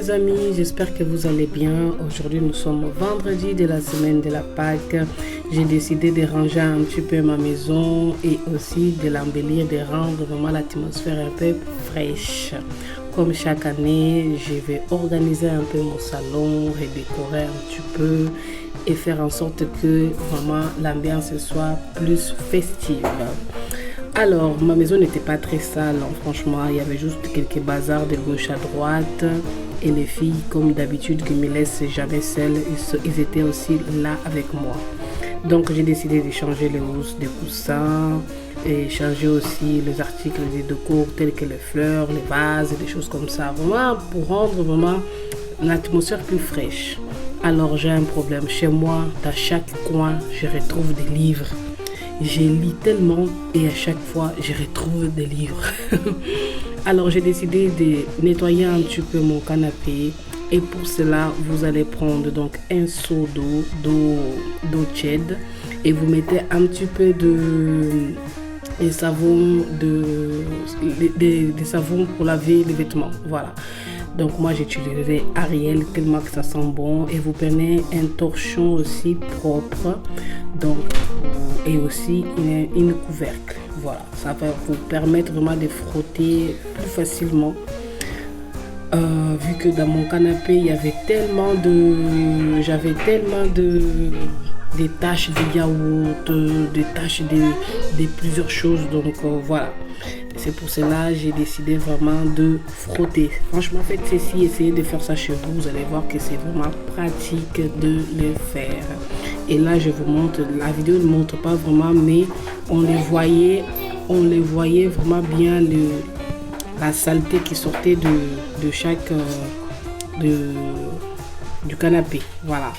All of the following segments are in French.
mes amis, j'espère que vous allez bien. Aujourd'hui nous sommes vendredi de la semaine de la Pâques. J'ai décidé de ranger un petit peu ma maison et aussi de l'embellir, de rendre vraiment l'atmosphère un peu fraîche. Comme chaque année, je vais organiser un peu mon salon, redécorer un petit peu et faire en sorte que vraiment l'ambiance soit plus festive. Alors, ma maison n'était pas très sale, hein, franchement, il y avait juste quelques bazars de gauche à droite. Et les filles, comme d'habitude, qui me laissent jamais seule, ils étaient aussi là avec moi. Donc, j'ai décidé de changer les housses des coussins et changer aussi les articles de déco tels que les fleurs, les vases et des choses comme ça. Vraiment, pour rendre vraiment l'atmosphère plus fraîche. Alors, j'ai un problème. Chez moi, dans chaque coin, je retrouve des livres. Je lis tellement et à chaque fois, je retrouve des livres. Alors, j'ai décidé de nettoyer un petit peu mon canapé. Et pour cela, vous allez prendre donc un seau d'eau tiède. Et vous mettez un petit peu de savon, de savon pour laver les vêtements. Voilà. Donc moi j'utiliserai Ariel tellement que ça sent bon. Et vous prenez un torchon aussi propre. Donc, et aussi une couvercle. Voilà, ça va vous permettre vraiment de frotter plus facilement. Vu que dans mon canapé, il y avait tellement des taches de yaourt, des taches de plusieurs choses. Donc voilà. C'est pour cela que j'ai décidé vraiment de frotter. Franchement, faites ceci, essayez de faire ça chez vous. Vous allez voir que c'est vraiment pratique de le faire. Et là, je vous montre, la vidéo ne montre pas vraiment, mais on les voyait vraiment bien la saleté qui sortait de chaque du canapé. Voilà.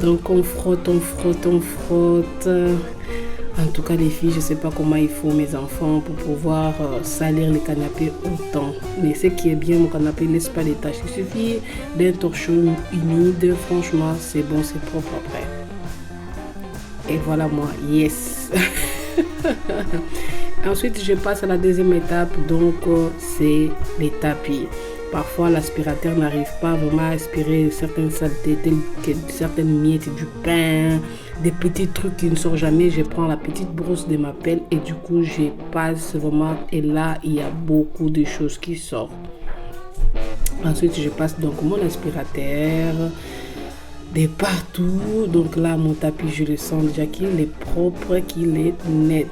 Donc on frotte. En tout cas les filles, je ne sais pas comment il faut mes enfants pour pouvoir salir les canapés autant. Mais ce qui est bien, mon canapé ne laisse pas les taches. Il suffit d'un torchon humide. Franchement, c'est bon, c'est propre après. Et voilà moi, yes. Ensuite, je passe à la deuxième étape. Donc, c'est les tapis. Parfois, l'aspirateur n'arrive pas vraiment à aspirer certaines saletés, telles que certaines miettes du pain, des petits trucs qui ne sortent jamais. Je prends la petite brosse de ma pelle et du coup, je passe vraiment. Et là, il y a beaucoup de choses qui sortent. Ensuite, je passe donc mon aspirateur de partout. Donc là, mon tapis, je le sens déjà qu'il est propre, qu'il est net.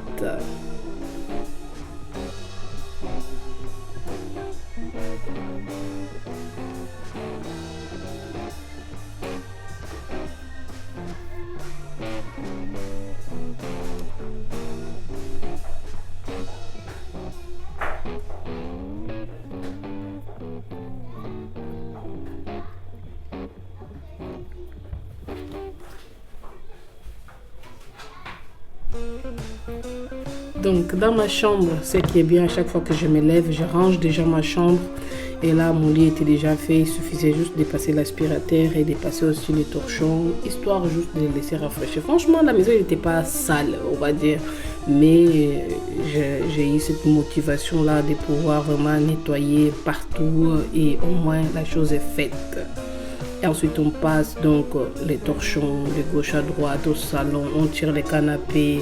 Donc dans ma chambre, ce qui est bien, à chaque fois que je me lève, je range déjà ma chambre. Et là, mon lit était déjà fait. Il suffisait juste de passer l'aspirateur et de passer aussi le torchon, histoire juste de le laisser rafraîchir. Franchement, la maison n'était pas sale, on va dire. Mais j'ai eu cette motivation-là de pouvoir vraiment nettoyer partout. Et au moins, la chose est faite. Et ensuite, on passe donc les torchons de gauche à droite au salon. On tire les canapés.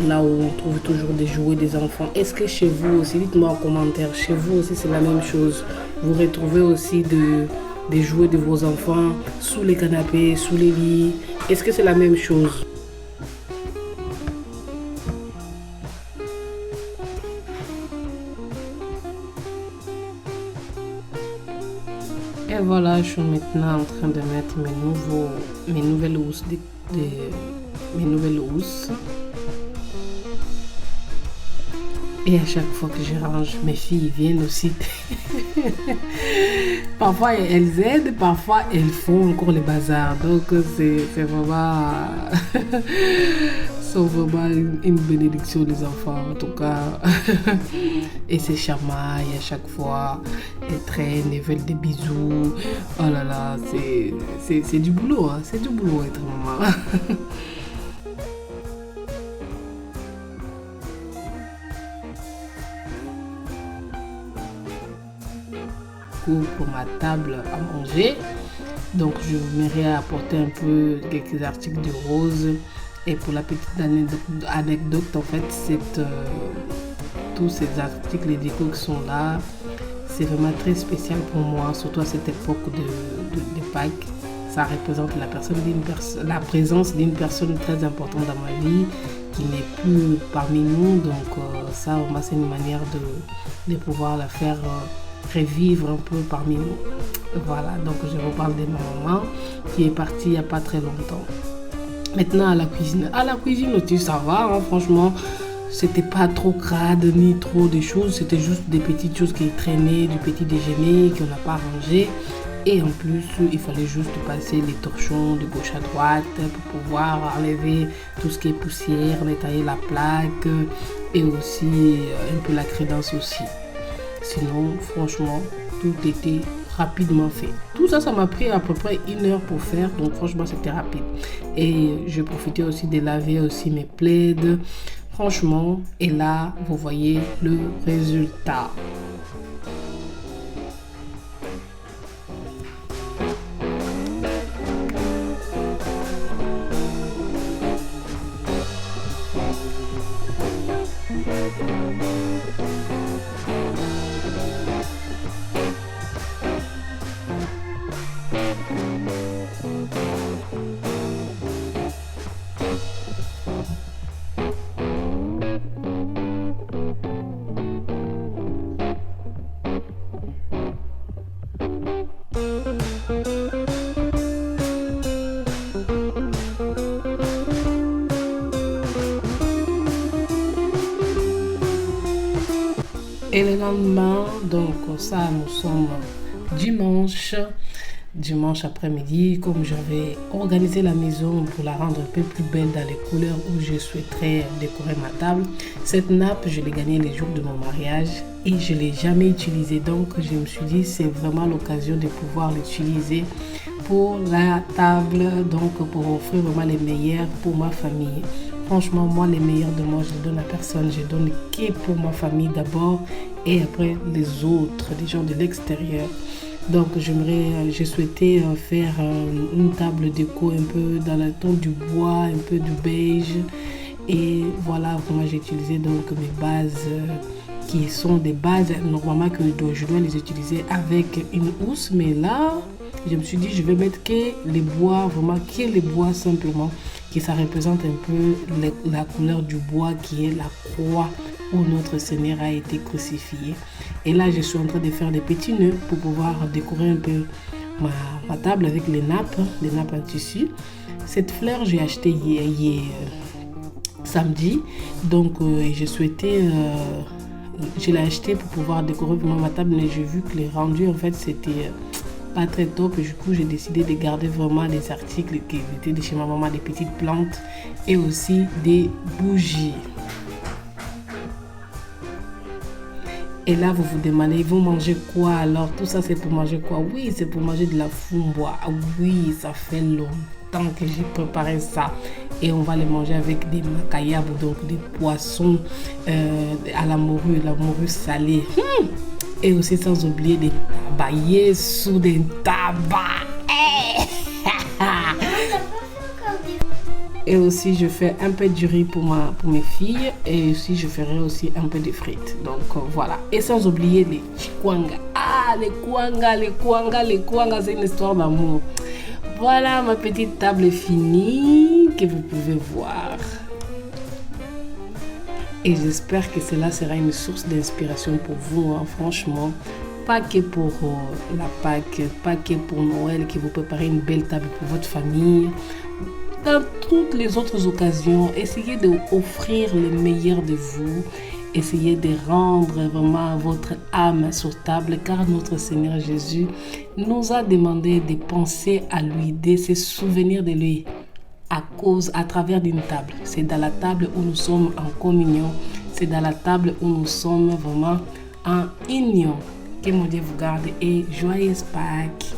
Là où on trouve toujours des jouets des enfants. Est-ce que chez vous aussi, dites-moi en commentaire, chez vous aussi c'est la même chose? Vous retrouvez aussi des jouets de vos enfants sous les canapés, sous les lits? Est-ce que c'est la même chose? Et voilà, je suis maintenant en train de mettre mes nouvelles housses. Mes nouvelles housses. Et à chaque fois que je range, mes filles viennent aussi. Parfois elles aident, parfois elles font encore les bazars. Donc c'est vraiment, sont vraiment une bénédiction les enfants en tout cas. Et c'est chamaillent à chaque fois. Elles traînent, elles veulent des bisous. Oh là là, c'est du boulot, hein. C'est du boulot être maman. déco pour ma table à manger. Donc je m'aimerais apporter un peu quelques articles de rose. Et pour la petite anecdote, en fait, tous ces articles et déco qui sont là, c'est vraiment très spécial pour moi, surtout à cette époque de Pâques. Ça représente la présence d'une personne très importante dans ma vie qui n'est plus parmi nous. Donc ça, vraiment, c'est une manière de pouvoir la faire revivre un peu parmi nous. Voilà, donc je reparle de ma maman qui est partie il n'y a pas très longtemps. Maintenant à la cuisine. À la cuisine aussi, ça va, hein, franchement. C'était pas trop crade ni trop de choses. C'était juste des petites choses qui traînaient du petit déjeuner qu'on n'a pas rangé. Et en plus, il fallait juste passer les torchons de gauche à droite pour pouvoir enlever tout ce qui est poussière, nettoyer la plaque et aussi un peu la crédence aussi. Sinon, franchement, tout était rapidement fait. Tout ça, ça m'a pris à peu près 1 heure pour faire. Donc franchement, c'était rapide. Et je profitais aussi de laver aussi mes plaids. Franchement, et là, vous voyez le résultat. Et le lendemain, donc ça, nous sommes dimanche après-midi, comme j'avais organisé la maison pour la rendre un peu plus belle dans les couleurs où je souhaiterais décorer ma table. Cette nappe, je l'ai gagnée les jours de mon mariage et je ne l'ai jamais utilisée. Donc, je me suis dit, c'est vraiment l'occasion de pouvoir l'utiliser pour la table, donc pour offrir vraiment les meilleurs pour ma famille. Franchement, moi, les meilleurs de moi, je ne donne à personne. Je donne que pour ma famille d'abord et après les autres, les gens de l'extérieur. Donc, je souhaitais faire une table déco un peu dans le ton du bois, un peu du beige. Et voilà, vraiment, j'ai utilisé donc mes bases qui sont des bases normalement que je dois les utiliser avec une housse. Mais là, je me suis dit, je vais mettre que les bois, vraiment que les bois simplement, que ça représente un peu la couleur du bois qui est la croix où notre Seigneur a été crucifié. Et là, je suis en train de faire des petits nœuds pour pouvoir décorer un peu ma table avec les nappes en tissu. Cette fleur, j'ai acheté hier samedi. Donc, je souhaitais... je l'ai acheté pour pouvoir décorer vraiment ma table, mais j'ai vu que les rendus, en fait, c'était pas très top. Et du coup, j'ai décidé de garder vraiment des articles qui étaient de chez ma maman, des petites plantes et aussi des bougies. Et là, vous vous demandez, ils vont manger quoi alors? Tout ça, c'est pour manger quoi? Oui, c'est pour manger de la fumboa. Ah oui, ça fait longtemps que j'ai préparé ça. Et on va les manger avec des macayabes, donc des poissons à la morue salée. Et aussi sans oublier des tabayés sous des tabacs. Et aussi, je fais un peu du riz pour mes filles. Et aussi, je ferai aussi un peu de frites. Donc, voilà. Et sans oublier les chikwanga. Ah, les kwanga, c'est une histoire d'amour. Voilà, ma petite table est finie, que vous pouvez voir. Et j'espère que cela sera une source d'inspiration pour vous, hein, franchement. Pas que pour la Pâques, pas que pour Noël, que vous préparez une belle table pour votre famille. Dans toutes les autres occasions, essayez d'offrir le meilleur de vous. Essayez de rendre vraiment votre âme sur table, car notre Seigneur Jésus nous a demandé de penser à lui, de se souvenir de lui à travers d'une table. C'est dans la table où nous sommes en communion. C'est dans la table où nous sommes vraiment en union. Que mon Dieu vous garde et joyeuse Pâques.